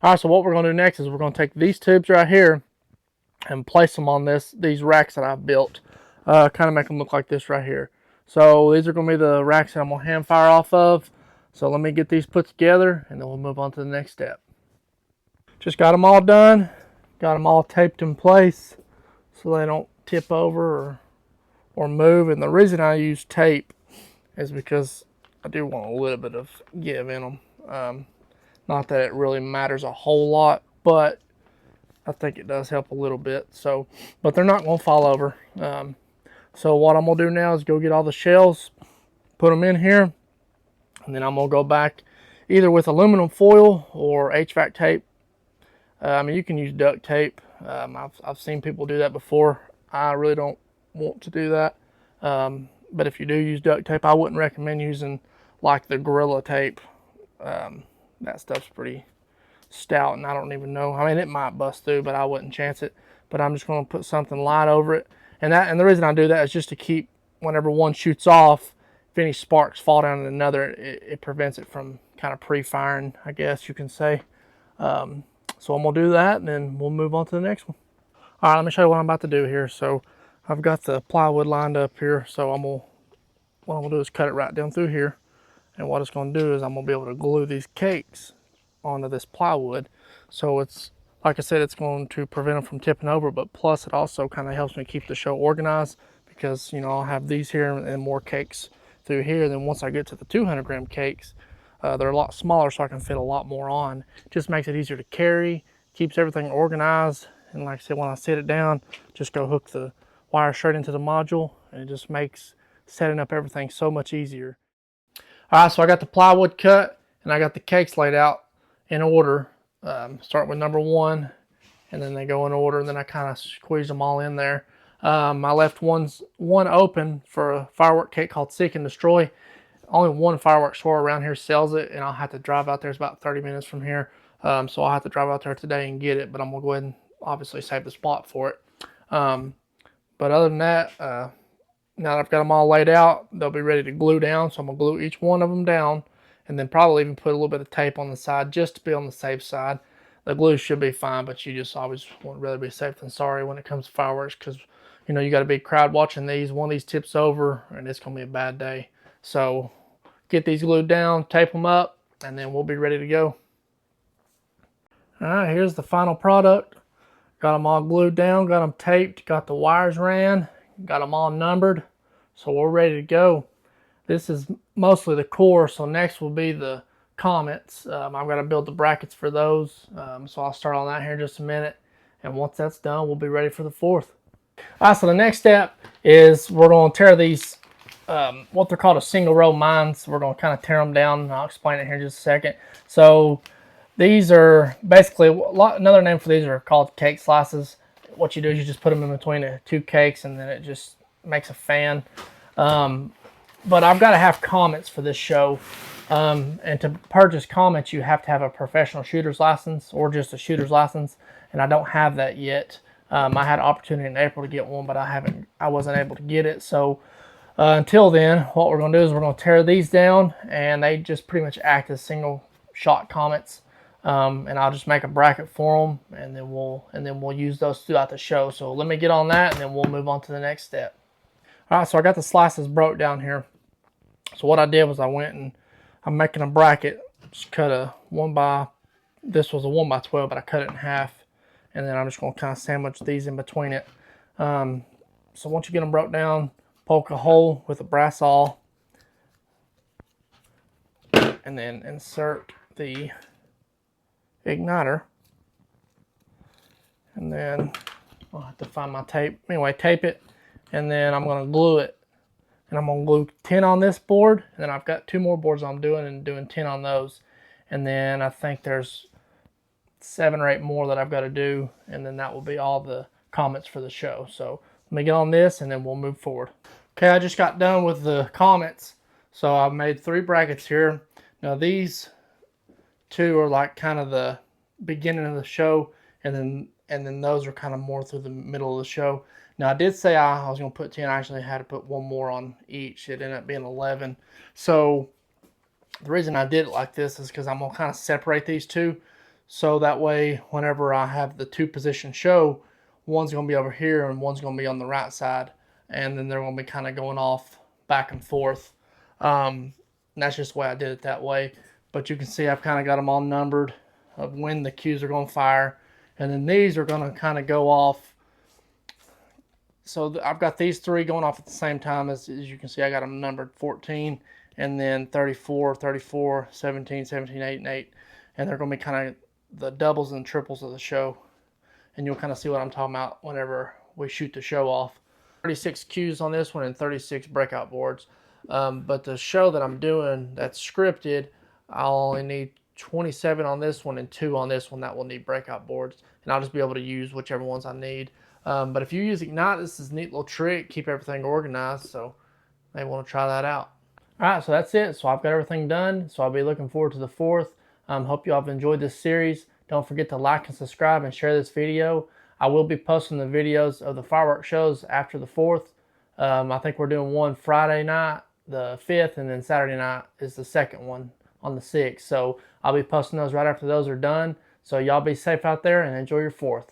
All right, so what we're going to do next is we're going to take these tubes right here and place them on these racks that I've built. Kind of make them look like this right here. So these are going to be the racks that I'm going to hand fire off of. So let me get these put together and then we'll move on to the next step. Just got them all done. Got them all taped in place so they don't tip over or move. And the reason I use tape is because I do want a little bit of give in them. Not that it really matters a whole lot, but I think it does help a little bit. So, but they're not going to fall over. So what I'm going to do now is go get all the shells, put them in here, and then I'm going to go back either with aluminum foil or HVAC tape. I mean, you can use duct tape. I've seen people do that before. I really don't want to do that. But if you do use duct tape, I wouldn't recommend using like the Gorilla tape. That stuff's pretty stout, and I don't even know. I mean, it might bust through, but I wouldn't chance it. But I'm just going to put something light over it. And the reason I do that is just to keep, whenever one shoots off, if any sparks fall down in another, it prevents it from kind of pre-firing, I guess you can say. So I'm going to do that, and then we'll move on to the next one. All right, let me show you what I'm about to do here. So I've got the plywood lined up here. So what I'm going to do is cut it right down through here. And what it's going to do is I'm going to be able to glue these cakes onto this plywood. So it's, like I said, it's going to prevent them from tipping over, but plus it also kind of helps me keep the show organized because, you know, I'll have these here and more cakes through here. Then once I get to the 200 gram cakes, they're a lot smaller so I can fit a lot more on. Just makes it easier to carry, keeps everything organized. And like I said, when I set it down, just go hook the wire straight into the module, and it just makes setting up everything so much easier. All right, so I got the plywood cut and I got the cakes laid out in order. Start with number 1, and then they go in order, and then I kind of squeeze them all in there. I left one open for a firework cake called Seek and Destroy. Only one fireworks store around here sells it, and I'll have to drive out there. It's about 30 minutes from here, so I'll have to drive out there today and get it, but I'm going to go ahead and obviously save the spot for it. But other than that, now that I've got them all laid out, they'll be ready to glue down. So I'm going to glue each one of them down and then probably even put a little bit of tape on the side just to be on the safe side. The glue should be fine, but you just always want to rather be safe than sorry when it comes to fireworks because, you know, you got a big crowd watching these. One of these tips over and it's going to be a bad day. So get these glued down, tape them up, and then we'll be ready to go. All right, here's the final product. Got them all glued down, got them taped, got the wires ran, got them all numbered, so we're ready to go. This is mostly the core, so next will be the comets. I've got to build the brackets for those, so I'll start on that here in just a minute. And once that's done, we'll be ready for the 4th. All right, so the next step is we're going to tear these, what they're called a single row mines. We're going to kind of tear them down, and I'll explain it here in just a second. So these are basically, another name for these are called cake slices. What you do is you just put them in between 2 cakes, and then it just makes a fan. But I've got to have comets for this show. And to purchase comets, you have to have a professional shooter's license or just a shooter's license. And I don't have that yet. I had an opportunity in April to get one, but I wasn't able to get it. So until then, what we're going to do is we're going to tear these down, and they just pretty much act as single shot comets. And I'll just make a bracket for them, and then we'll use those throughout the show. So let me get on that, and then we'll move on to the next step. All right, so I got the slices broke down here. So what I did was I went and I'm making a bracket. Just cut this was a 1x12, but I cut it in half, and then I'm just going to kind of sandwich these in between it. So once you get them broke down, poke a hole with a brass awl, and then insert the igniter, and then I'll have to find my tape. Anyway, tape it, and then I'm going to glue it. And I'm going to glue 10 on this board, and then I've got 2 more boards I'm doing 10 on those. And then I think there's 7 or 8 more that I've got to do, and then that will be all the comets for the show. So let me get on this, and then we'll move forward. Okay, I just got done with the comets. So I've made 3 brackets here. Now these 2 are like kind of the beginning of the show, and then those are kind of more through the middle of the show. Now, I did say I was going to put 10. I actually had to put 1 more on each. It ended up being 11. So the reason I did it like this is because I'm going to kind of separate these 2. So that way, whenever I have the 2-position show, one's going to be over here and one's going to be on the right side. And then they're going to be kind of going off back and forth. And that's just the way I did it that way. But you can see I've kind of got them all numbered of when the cues are going to fire. And then these are going to kind of go off. So I've got these 3 going off at the same time. As you can see, I got them numbered 14 and then 34, 34, 17, 17, 8, and 8. And they're going to be kind of the doubles and triples of the show. And you'll kind of see what I'm talking about whenever we shoot the show off. 36 cues on this one and 36 breakout boards. But the show that I'm doing that's scripted, I'll only need 27 on this one and 2 on this one that will need breakout boards. And I'll just be able to use whichever ones I need. But if you use Ignite, this is a neat little trick. Keep everything organized. So maybe want to try that out. All right, so that's it. So I've got everything done. So I'll be looking forward to the 4th. Hope you all have enjoyed this series. Don't forget to like and subscribe and share this video. I will be posting the videos of the fireworks shows after the 4th. I think we're doing one Friday night, the 5th, and then Saturday night is the second one on the 6th. So I'll be posting those right after those are done. So y'all be safe out there and enjoy your 4th.